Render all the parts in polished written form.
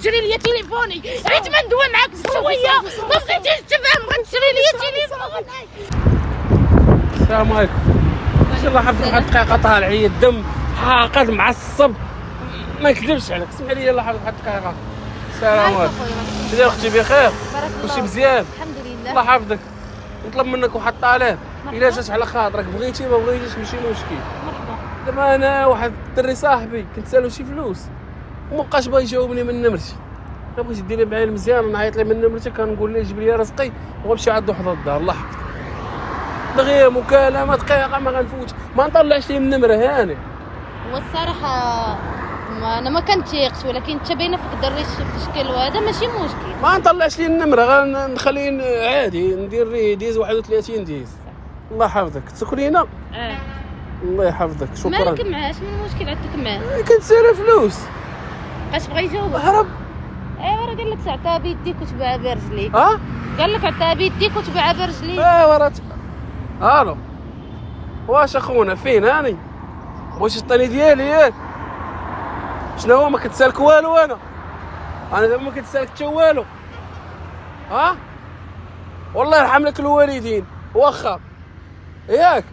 غتشري لي تليفوني، عيت ما ندوي معاك شويه ما بغيتيش تفهم غتشري لي تليفوني. السلام عليكم. ان شاء الله حفظت واحد الدقيقه طالع لي الدم حاقد معصب ما نكذبش عليك. اسمح لي يلاه حفظت واحد الدقيقه. السلام عليكم. شنو اختي بخير؟ كلشي مزيان الحمد لله. الله حافظك. نطلب منك واحد الطلب الا جات على خاطرك بغيتي ما بغيتيش ماشي مشكل. مرحبا. دابا انا واحد الدري صاحبي كنت سالو شي فلوس ومابقاش باغي يجاوبني من نمرتي. بغيتي ديري معايا مزيان نعيط ليه من نمرتي كنقول ليه جيب لي رزقي وغنمشي عند وحده الدار. الله يحفظك. دغيا مكالمه دقيقه ما غنفوت ما نطلعش ليه النمره هاني. هو الصراحه انا ما كنتيقش ولكن انت باينه فيك دريش في الشكل وهذا ماشي مشكل. ما نطلعش ليه النمره غنخليه عادي ندير ليه ديز 31 ديز. الله يحفظك. تسكرينا الله يحفظك. شكرا. مالك معاه شنو المشكل عندك معاه؟ كنتسالى فلوس اش بغا يجاوبك؟ هرب. ايوا راه قال لك عطاها بيديك وتباعها برجليك. قال لك عطاها بيديك وتباعها برجليك. ورات. الو واش اخونا فين هاني؟ واش الطني ديالي ياك؟ شنو هو ما كنتسالك والو انا دابا ما كنتسالك حتى والو. والله يرحم لك الوالدين واخا ياك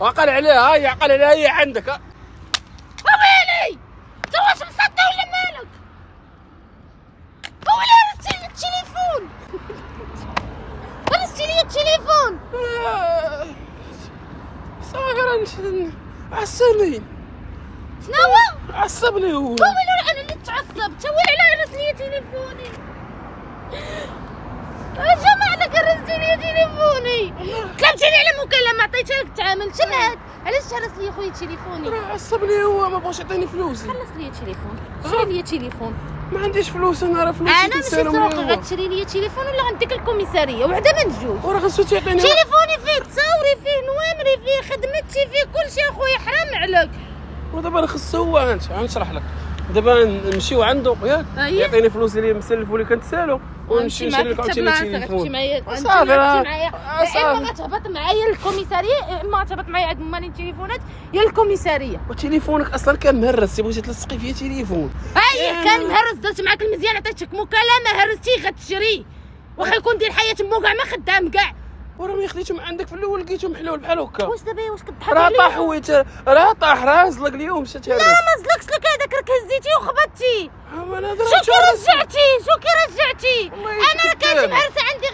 عقل عليها. هاي عقل عليها هي عندك. ويلي انت واش مسطي ولا مالك؟ ويلي رستي لي التليفون. رستي لي التليفون. صافي عصبني. شنو هو؟ عصبني هو. ويلي انا اللي تعصبت. ويلي على رست لي تليفوني. جماعة لك رستي لي تليفوني. طلبتيني على مكالمة عطيتها لك تعاملت معاك. علاش تهرس لي خويا تليفوني؟ راه عصبني هو ما بغاش يعطيني فلوسي. خلص لي تليفون. شري لي تليفون. ما عنديش فلوس انا. راه فلوسي انا ماشي سروقه غتشري لي تليفون ولا غنديك الكوميساريه وحده من جوج. وراه خاصو تعطيني تليفوني فيه تصاوري فيه نوامري فيه خدمتي فيه كلشي اخويا حرام عليك. ودابا راه خصو هو غنشرح لك. دابا نمشيو عنده ياك يعطيني فلوس اللي مسلفو اللي كنتسالو ونمشي نشري لك عاوتاني تليفون. صافي راه اما غتهبط معايا للكوميساريه اما غتهبط معايا عند مالين التليفونات يا الكوميساريه. وتليفونك اصلا كان مهرس بغيتي تلصقي فيه تليفون. كان مهرس درت معاك المزيان عطيتك مكالمه هرستي غتشري واخا يكون ديال حياه مو كاع ما خدام كاع. وراه ملي خديتهم عندك في الاول لقيتهم محلول بحال هكا. واش دابا واش كتضحك راه عليا؟ طاح ويت راه طاح راه زلق اليوم مشات هرس. لا ما زلقش لك هذاك راك هزيتي وخبطتي. انا شو كي رجعتي انا كانت مهرسه عندي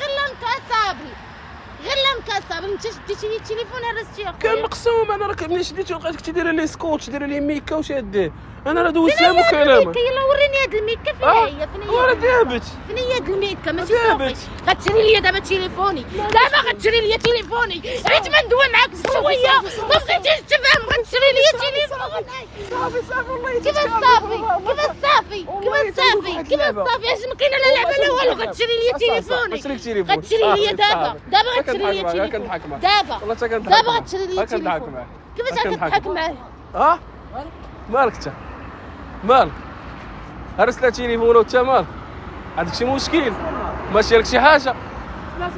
غير لانكاسابل انت شديتي لي التليفون هرستي اخويا. كان مقسوم انا راك ملي شديتو لقيتك تدير لي سكوتش دير لي ميكا وشاديه. انا راه دوزت لها مكالمه. يلا وريني هاد الميكا فين هي وراه دابت فين هي هاد الميكا ماشي صافي. غتشري لي دابا تليفوني دابا غتشري لي تليفوني عيت ما ندوي معاك شويه ما بغيتيش تفهم غتشري لي تليفوني. صافي والله كيفاش صافي اش ما كاينه لا لعبه لا والو. غتشري لي تليفوني غتشري لي دابا غتشري لي تليفوني دابا غتشري لي تليفون. كيفاش غتضحك معاه؟ مالك انت مالك هرس لها تليفون وانت مالك عندك شي مشكل؟ ماشي لك شي حاجه؟ لا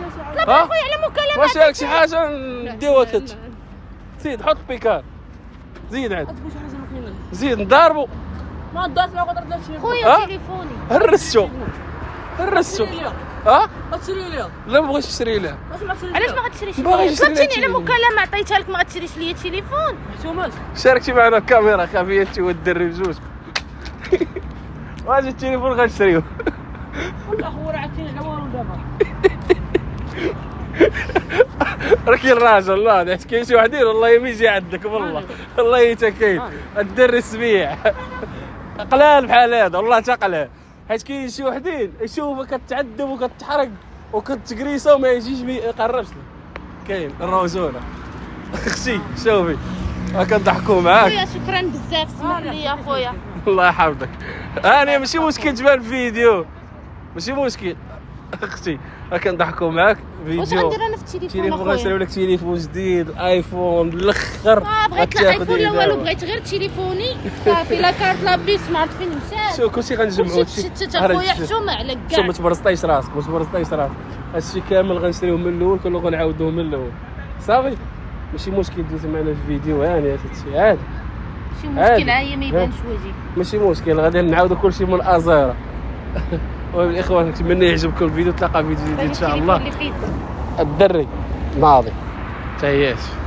خويا على مكالمات ماشي لك شي حاجه نديوها كنت زيد حط بيكار زيد عاد زيد نضاربو ما درت ما قدرت نمشي خويا تليفوني هرسو غتشري ليها. لا ما بغيتش نشري لها. علاش ما غتشريش ليا؟ طلبتيني على مكالمه عطيتها لك ما غتشريش ليا تليفون. شاركتي معنا الكاميرا خفيه انت والدري بجوج. واجي التليفون غنشريوه. اخويا عطيني على والو دابا. راك الراجل الله حيت كاين شي وحدين والله ما يجي عندك والله حتى كاين الدري السبيع قلال بحال هذا والله حتى قلال حيت كاين شي وحدين يشوفك كتعذب وكتحرق وكتكريسه وما يجيش ما يقربش لك. كاين الروزونه اختي شوفي كنضحكوا معاك. خويا شكرا بزاف سمح لي يا خويا. الله يحفظك. انا ماشي مشكل تبان الفيديو ماشي مشكل اختي كنضحكوا معاك فيديو. واش غندير انا في التليفون غنشريو لك تليفون جديد الايفون الاخر. بغيت لا ايفون لا والو بغيت غير تليفوني صافي لا كارت لا بي سمارت فين مشات. شوف كلشي غنجمعو شتت اخويا حشومه على كاع. شوف ما تبرسطيش راسك هادشي كامل غنشريوه من الاول كله غنعاودوه من الاول صافي. ماشي مشكل دوز معنا الفيديو هاني هادشي عادي. ماشي مشكل هي ما يبانش وجهي ماشي مشكل غادي نعاودو كلشي من الازيره المهم الاخوان نتمنى يعجبكم الفيديو، تلاقى فيديو جديد ان شاء الله. اللي فيه الدري ناضي تهياش.